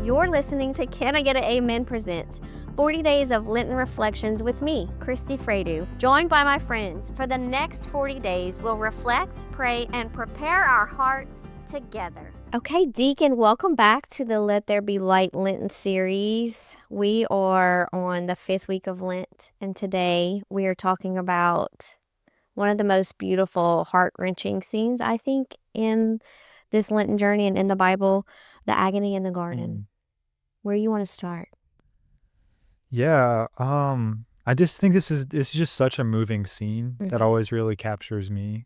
You're listening to Can I Get an Amen Presents 40 Days of Lenten Reflections with me, Christy Fredu, joined by my friends. For the next 40 days, we'll reflect, pray, and prepare our hearts together. Okay, Deacon, welcome back to the Let There Be Light Lenten series. We are on the 5th week of Lent, and today we are talking about one of the most beautiful, heart-wrenching scenes, I think, in this Lenten journey and in the Bible, the agony in the garden. Where you want to start? Yeah, I just think this is just such a moving scene that always really captures me.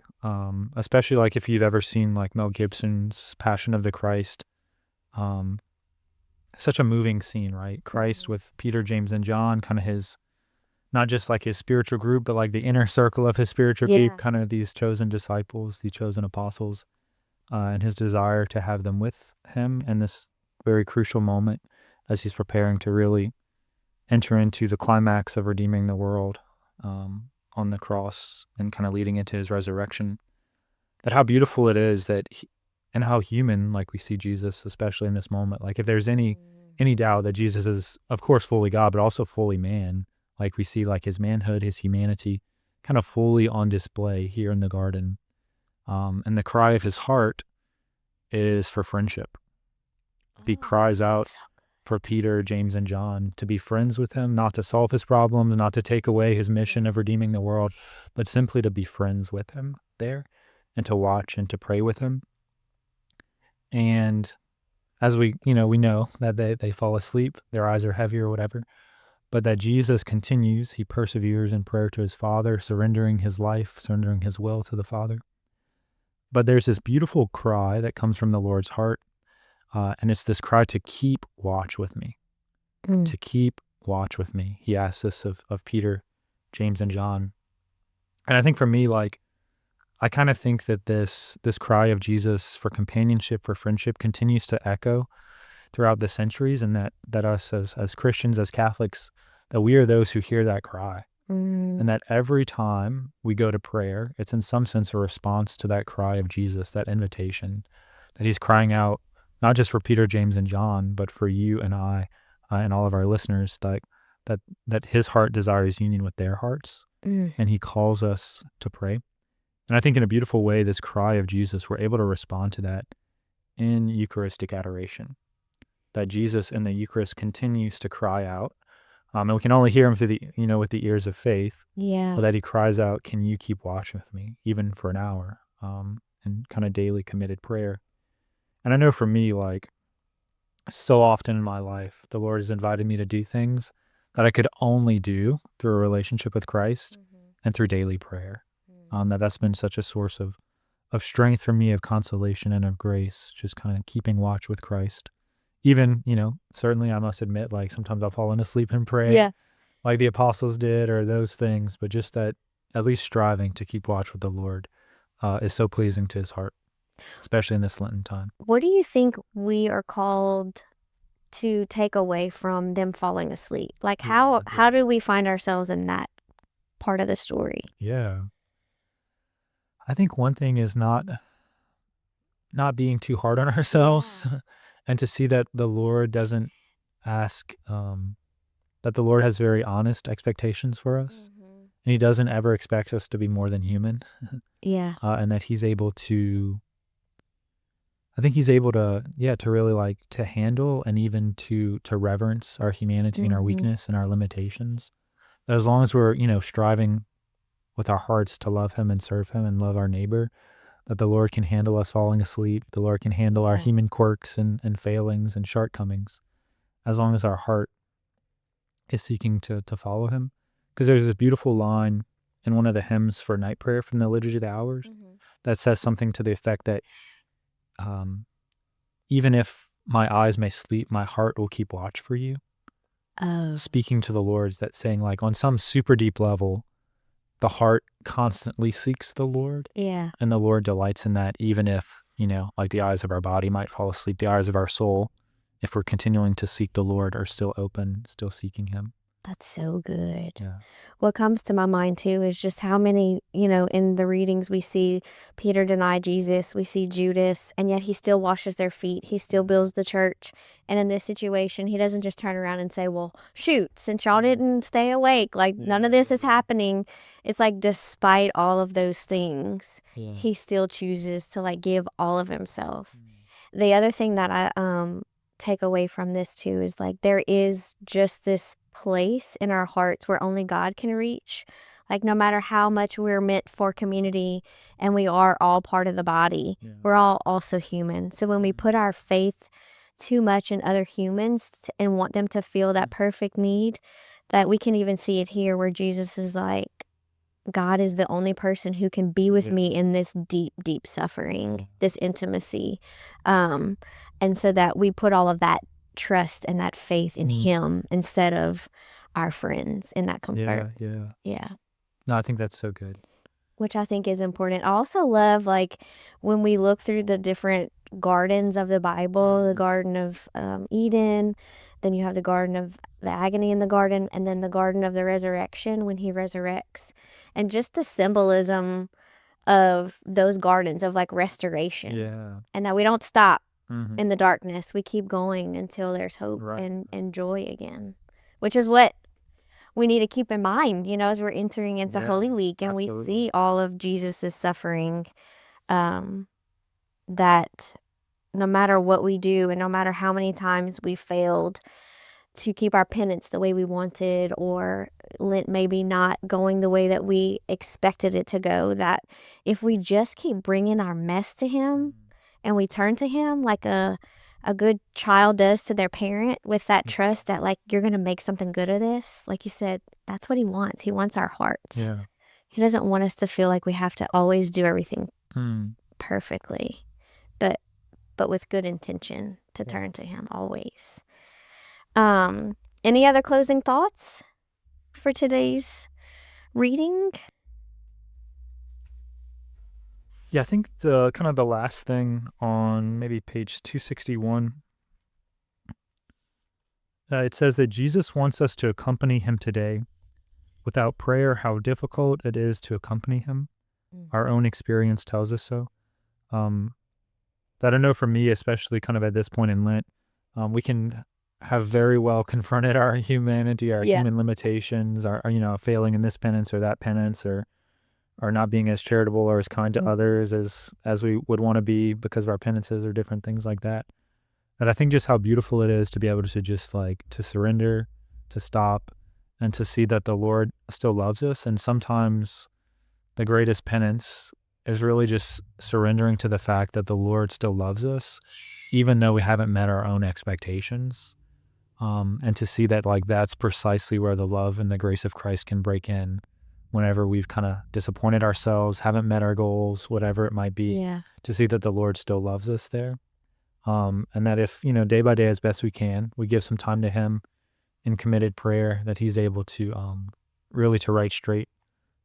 Especially like if you've ever seen like Mel Gibson's Passion of the Christ. Such a moving scene, right? Christ with Peter, James, and John, kind of his, not just like his spiritual group, but like the inner circle of his spiritual group, kind of these chosen disciples, these chosen apostles, and his desire to have them with him in this very crucial moment as he's preparing to really enter into the climax of redeeming the world on the cross and kind of leading into his resurrection. That how beautiful it is that and how human, like we see Jesus, especially in this moment. Like if there's any doubt that Jesus is, of course, fully God, but also fully man, like we see like his manhood, his humanity kind of fully on display here in the garden. And the cry of his heart is for friendship. He cries out for Peter, James, and John to be friends with him, not to solve his problems, not to take away his mission of redeeming the world, but simply to be friends with him there and to watch and to pray with him. And as we know that they fall asleep, their eyes are heavy or whatever, but that Jesus continues, he perseveres in prayer to his Father, surrendering his life, surrendering his will to the Father. But there's this beautiful cry that comes from the Lord's heart, and it's this cry to keep watch with me, to keep watch with me. He asks this of Peter, James, and John. And I think for me, like, I kind of think that this cry of Jesus for companionship, for friendship continues to echo throughout the centuries, and that us as Christians, as Catholics, that we are those who hear that cry. And that every time we go to prayer, it's in some sense a response to that cry of Jesus, that invitation, that he's crying out, not just for Peter, James, and John, but for you and I and all of our listeners, that his heart desires union with their hearts, and he calls us to pray. And I think in a beautiful way, this cry of Jesus, we're able to respond to that in Eucharistic adoration, that Jesus in the Eucharist continues to cry out. And we can only hear him through with the ears of faith. But that he cries out, "Can you keep watching with me, even for an hour?" And kind of daily committed prayer. And I know for me, like so often in my life, the Lord has invited me to do things that I could only do through a relationship with Christ and through daily prayer. That's been such a source of strength for me, of consolation and of grace, just kind of keeping watch with Christ. Even, certainly I must admit, like sometimes I'll fall asleep and pray like the apostles did or those things, but just that at least striving to keep watch with the Lord is so pleasing to his heart, especially in this Lenten time. What do you think we are called to take away from them falling asleep? Like how do we find ourselves in that part of the story? Yeah. I think one thing is not being too hard on ourselves and to see that the Lord doesn't ask, that the Lord has very honest expectations for us. And he doesn't ever expect us to be more than human. And that he's able to, I think he's able to, to really like to handle and even to reverence our humanity and our weakness and our limitations. That as long as we're, striving with our hearts to love him and serve him and love our neighbor, that the Lord can handle us falling asleep. The Lord can handle our human quirks and failings and shortcomings, as long as our heart is seeking to follow him. Because there's this beautiful line in one of the hymns for night prayer from the Liturgy of the Hours that says something to the effect that even if my eyes may sleep, my heart will keep watch for you. Speaking to the Lord's, that saying like on some super deep level, the heart constantly seeks the Lord. And the Lord delights in that, even if, like the eyes of our body might fall asleep, the eyes of our soul, if we're continuing to seek the Lord, are still open, still seeking him. That's so good. Yeah. What comes to my mind too is just how many, in the readings we see Peter deny Jesus, we see Judas, and yet he still washes their feet. He still builds the church. And in this situation, he doesn't just turn around and say, well, shoot, since y'all didn't stay awake, like none of this is happening. It's like despite all of those things, he still chooses to like give all of himself. The other thing that I take away from this too is like there is just this place in our hearts where only God can reach. Like no matter how much we're meant for community and we are all part of the body, we're all also human. So when we put our faith too much in other humans and want them to feel that perfect need, that we can even see it here where Jesus is like, God is the only person who can be with me in this deep, deep suffering, this intimacy. And so that we put all of that trust and that faith in him instead of our friends in that comfort. Yeah. No, I think that's so good. Which I think is important. I also love like when we look through the different gardens of the Bible, the Garden of Eden, then you have the Garden of the Agony in the garden, and then the Garden of the Resurrection when he resurrects. And just the symbolism of those gardens of like restoration. Yeah. And that we don't stop in the darkness. We keep going until there's hope and joy again, which is what we need to keep in mind, as we're entering into Holy Week and we see all of Jesus's suffering, that no matter what we do and no matter how many times we failed to keep our penance the way we wanted, or Lent maybe not going the way that we expected it to go, that if we just keep bringing our mess to him and we turn to him like a good child does to their parent with that trust that like you're going to make something good of this, like you said, that's what he wants. He wants our hearts. Yeah. He doesn't want us to feel like we have to always do everything perfectly, but with good intention to turn to him always. Any other closing thoughts for today's reading? Yeah, I think the kind of the last thing on maybe page 261, it says that Jesus wants us to accompany him today. Without prayer, how difficult it is to accompany him. Our own experience tells us so. That I know for me, especially kind of at this point in Lent, we can have very well confronted our humanity, our human limitations, our failing in this penance or that penance, or not being as charitable or as kind to others as we would want to be because of our penances or different things like that. And I think just how beautiful it is to be able to just like to surrender, to stop, and to see that the Lord still loves us. And sometimes the greatest penance is really just surrendering to the fact that the Lord still loves us, even though we haven't met our own expectations. And to see that like that's precisely where the love and the grace of Christ can break in whenever we've kind of disappointed ourselves, haven't met our goals, whatever it might be, to see that the Lord still loves us there. And that if, day by day as best we can, we give some time to him in committed prayer, that he's able to really to write straight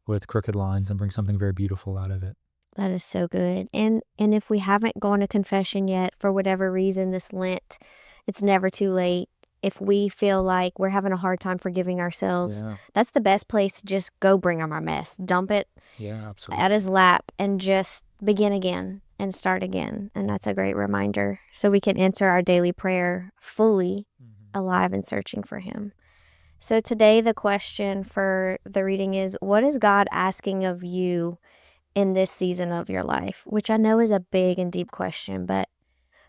with crooked lines and bring something very beautiful out of it. That is so good. And if we haven't gone to confession yet, for whatever reason this Lent, it's never too late. If we feel like we're having a hard time forgiving ourselves, that's the best place to just go bring him our mess. Dump it at his lap and just begin again and start again. And that's a great reminder. So we can enter our daily prayer fully alive and searching for him. So today the question for the reading is, what is God asking of you in this season of your life? Which I know is a big and deep question, but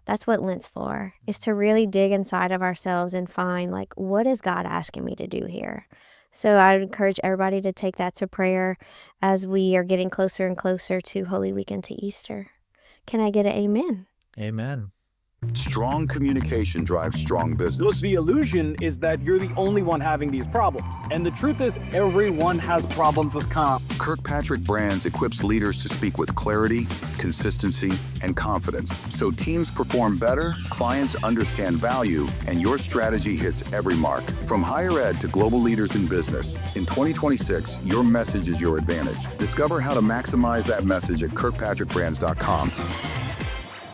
that's what Lent's for, is to really dig inside of ourselves and find, like, what is God asking me to do here? So I would encourage everybody to take that to prayer as we are getting closer and closer to Holy Week and to Easter. Can I get an amen? Amen. Strong communication drives strong business. Look, the illusion is that you're the only one having these problems. And the truth is, everyone has problems with comp. Kirkpatrick Brands equips leaders to speak with clarity, consistency, and confidence. So teams perform better, clients understand value, and your strategy hits every mark. From higher ed to global leaders in business, in 2026, your message is your advantage. Discover how to maximize that message at kirkpatrickbrands.com.